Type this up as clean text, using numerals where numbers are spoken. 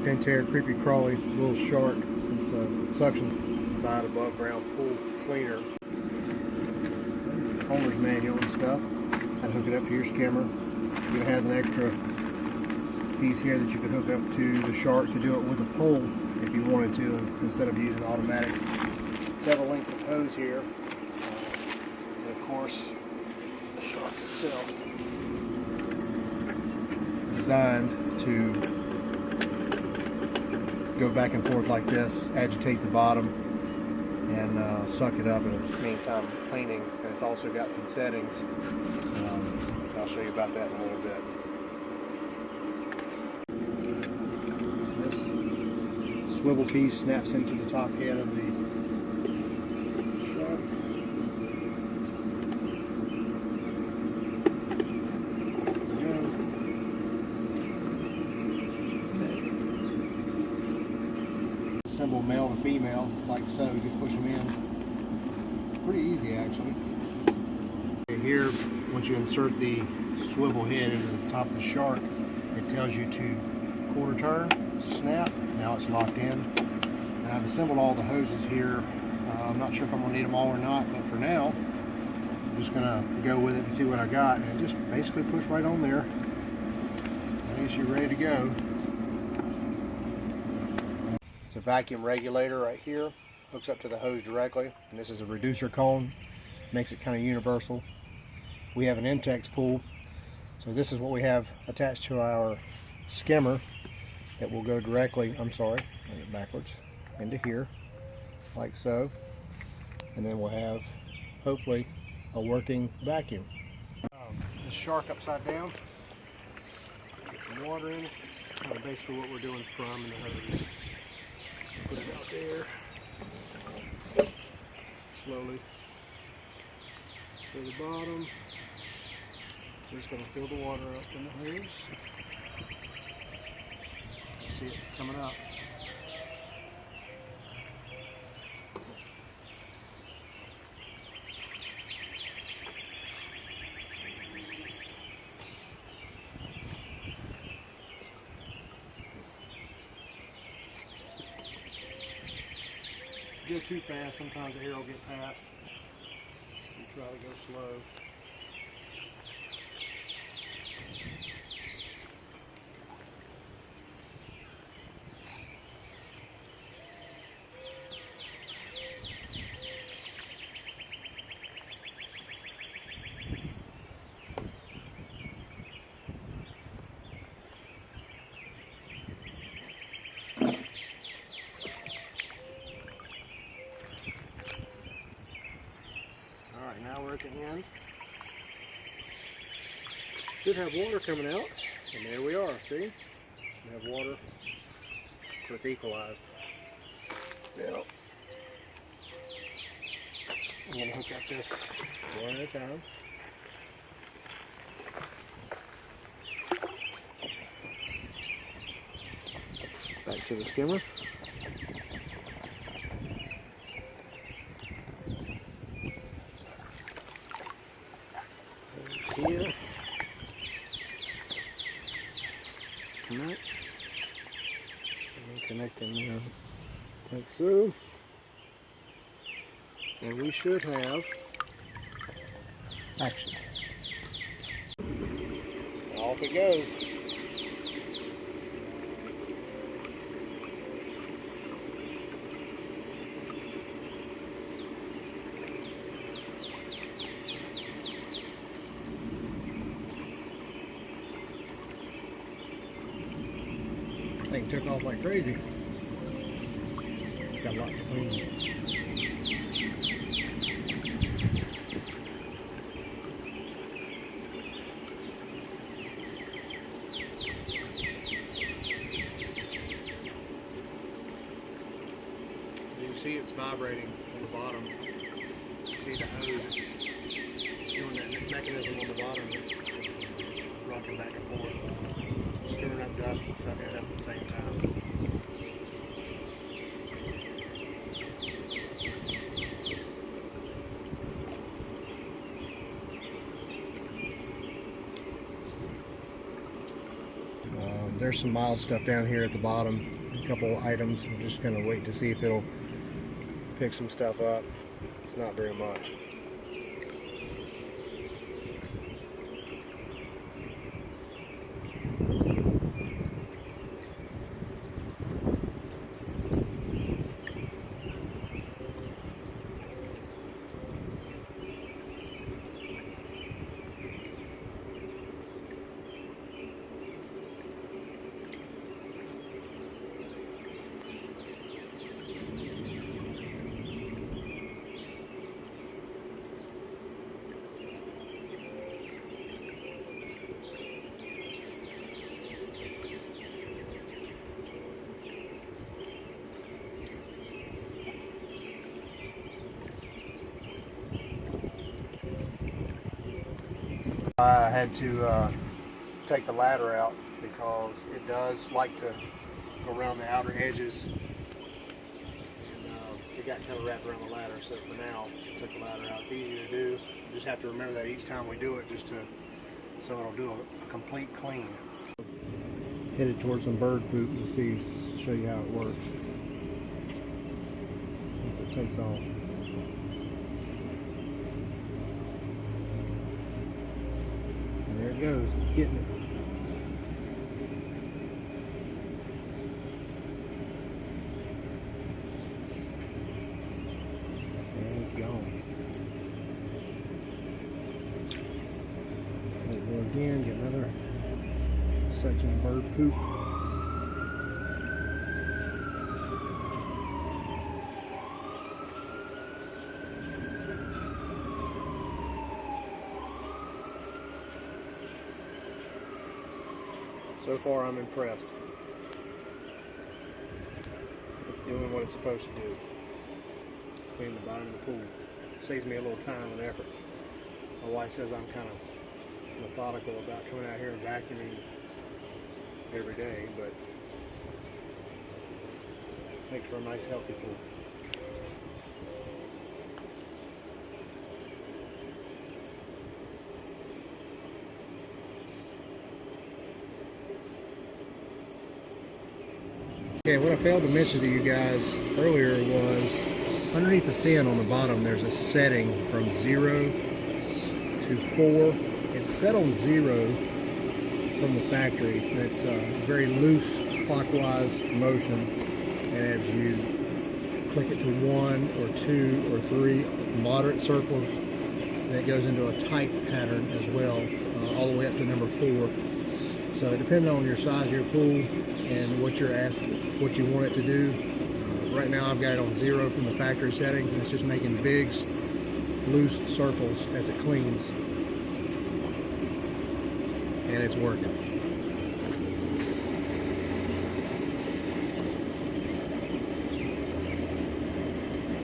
Pentair Kreepy Krauly Lil shark. It's a suction side above ground pool cleaner. Owner's manual and stuff. How to hook it up to your skimmer. It has an extra piece here that you could hook up to the shark to do it with a pole if you wanted to, instead of using automatic. Several lengths of hose here, and of course the shark itself, designed to go back and forth like this, agitate the bottom, and suck it up in the meantime cleaning. And it's also got some settings. I'll show you about that in a little bit. This swivel piece snaps into the top head of the shark. Assemble male and female like so. Just push them in. Pretty easy actually. Here, once you insert the swivel head into the top of the shark, it tells you to quarter turn, snap. Now it's locked in. And I've assembled all the hoses here. I'm not sure if I'm going to need them all or not, but for now, I'm just going to go with it and see what I got. And just basically push right on there. I guess you're ready to go. It's a vacuum regulator right here. Hooks up to the hose directly. And this is a reducer cone. Makes it kind of universal. We have an Intex pool, so this is what we have attached to our skimmer that will go directly, bring it backwards, into here, like so. And then we'll have, hopefully, a working vacuum. The shark upside down, get some water in it. Kind of basically what we're doing is priming the hose. Put it out there, slowly to the bottom. Just going to fill the water up in the hose. You see it coming up. If you go too fast, sometimes the air will get past. You try to go slow. Alright, now we're at the end. Should have water coming out, and there we are, see? We have water, so it's equalized. Now, I'm going to hook up this one at a time. Back to the skimmer. Here. Connect. And connecting like so. And we should have action. Off it goes. Thing took off like crazy. It's got a lot to clean. You see it's vibrating on the bottom. You see the hose is doing that mechanism on the bottom. It's rocking back and forth. Stirring up dust and sucking it up at the same time. There's some mild stuff down here at the bottom, a couple items. I'm just going to wait to see if it'll pick some stuff up. It's not very much. I had to take the ladder out because it does like to go around the outer edges, and it got kind of wrapped around the ladder. So for now, I took the ladder out. It's easy to do. You just have to remember that each time we do it, so it'll do a complete clean. Headed towards some bird poop to show you how it works once it takes off. There it goes, it's getting it. And it's gone. Let it go again, get another section of bird poop. So far, I'm impressed. It's doing what it's supposed to do. Clean the bottom of the pool. Saves me a little time and effort. My wife says I'm kind of methodical about coming out here and vacuuming every day, but makes for a nice, healthy pool. Okay, what I failed to mention to you guys earlier was underneath the fin on the bottom there's a setting from 0 to 4. It's set on 0 from the factory, and it's a very loose clockwise motion, and as you click it to 1 or 2 or 3 moderate circles, then it goes into a tight pattern as well, all the way up to number 4. So depending on your size of your pool and what you're asking, what you want it to do. Right now I've got it on 0 from the factory settings, and it's just making big, loose circles as it cleans. And it's working.